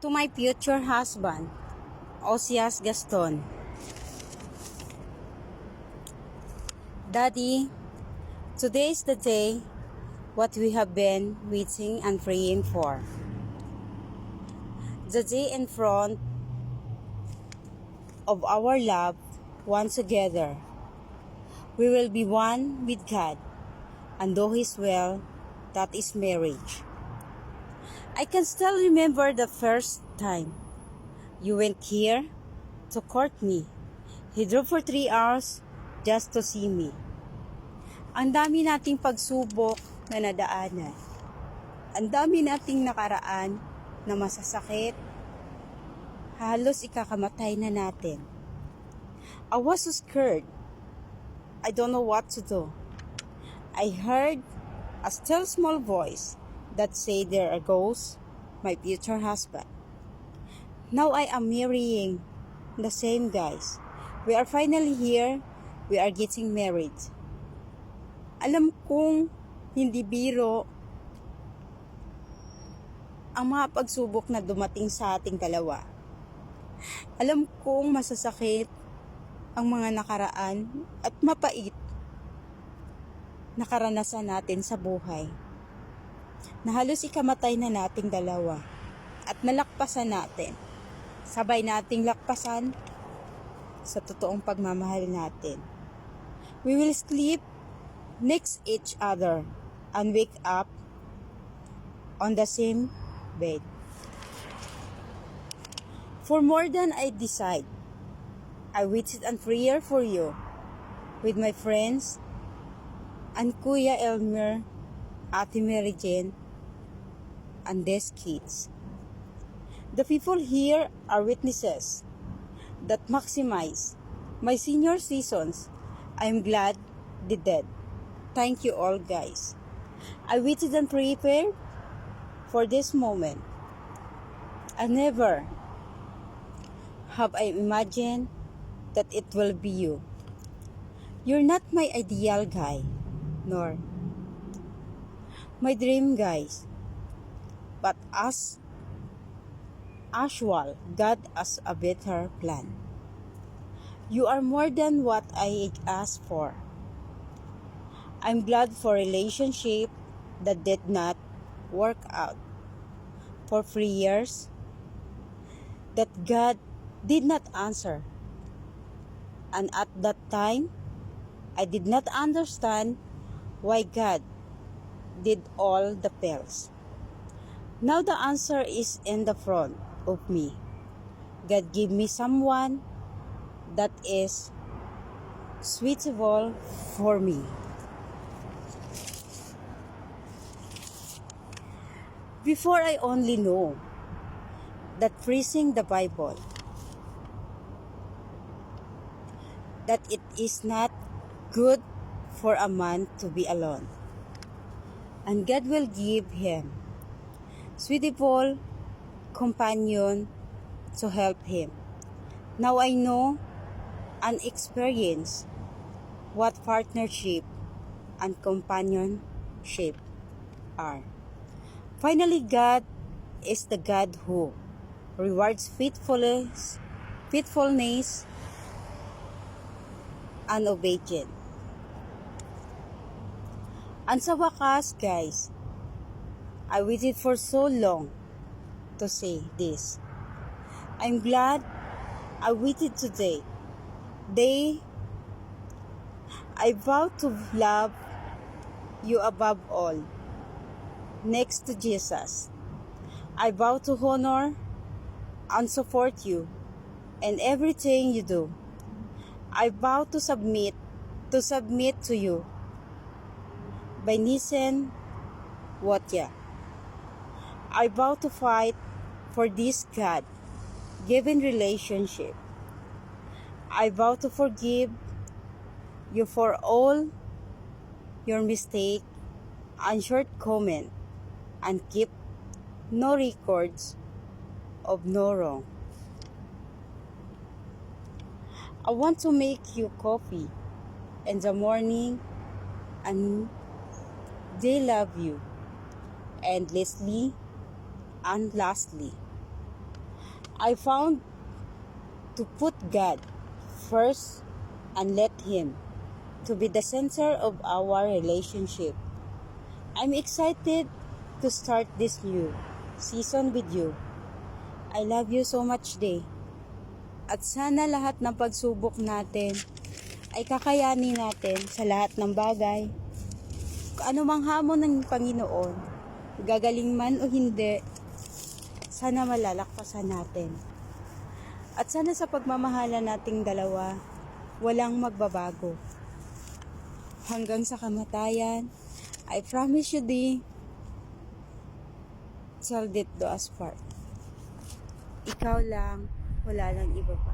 To my future husband, Osias Gaston. Daddy, today is the day what we have been waiting and praying for. The day in front of our love, one together. We will be one with God, and do His will, that is marriage. I can still remember the first time you went here to court me. He drove for 3 hours just to see me. Ang dami nating pagsubok na nadaanan. Ang dami nating nakaraan na masasakit. Halos ikakamatay na natin. I was so scared. I don't know what to do. I heard a still small voice that said, "There goes my future husband." Now I am marrying the same guys. We are finally here. We are getting married. Alam kong hindi biro ang mga pagsubok na dumating sa ating dalawa. Alam kong masasakit ang mga nakaraan at mapait na karanasan natin sa buhay. Na halos ikamatay na nating dalawa at nalakpasan natin. Sabay nating lakpasan sa totoong pagmamahal natin. We will sleep next each other and wake up on the same bed. For more than I decide, I waited and prayer for you with my friends and Kuya Elmer, Ate Mary Jane, and these kids. The people here are witnesses that maximize my senior seasons. I am glad they did. Thank you all, guys. I waited and prepared for this moment. I never have I imagined that it will be you. You're not my ideal guy, nor my dream guys. But as usual, God has a better plan. You are more than what I asked for. I'm glad for relationship that did not work out. For 3 years, that God did not answer. And at that time, I did not understand why God did all the pills. Now the answer is in the front of me. God gave me someone that is suitable for me. Before I only know that preaching the Bible, that it is not good for a man to be alone. And God will give him suitable companion to help him. Now I know and experience what partnership and companionship are. Finally, God is the God who rewards faithfulness and obedience. And sa wakas, guys, I waited for so long to say this. I'm glad I waited today. I vow to love you above all, next to Jesus. I vow to honor and support you in everything you do. I vow to submit to you. By Nissen Watya. I vow to fight for this God-given relationship. I vow to forgive you for all your mistake and shortcomings and keep no records of no wrong. I want to make you coffee in the morning and they love you endlessly and lastly. I found to put God first and let Him to be the center of our relationship. I'm excited to start this new season with you. I love you so much, Day. At sana lahat ng pagsubok natin ay kakayanin natin sa lahat ng bagay. Kung ano mang hamon ng Panginoon, gagaling man o hindi, sana malalakpasan natin. At sana sa pagmamahala nating dalawa, walang magbabago. Hanggang sa kamatayan, I promise you, Di, till death do us part. Ikaw lang, wala lang iba pa.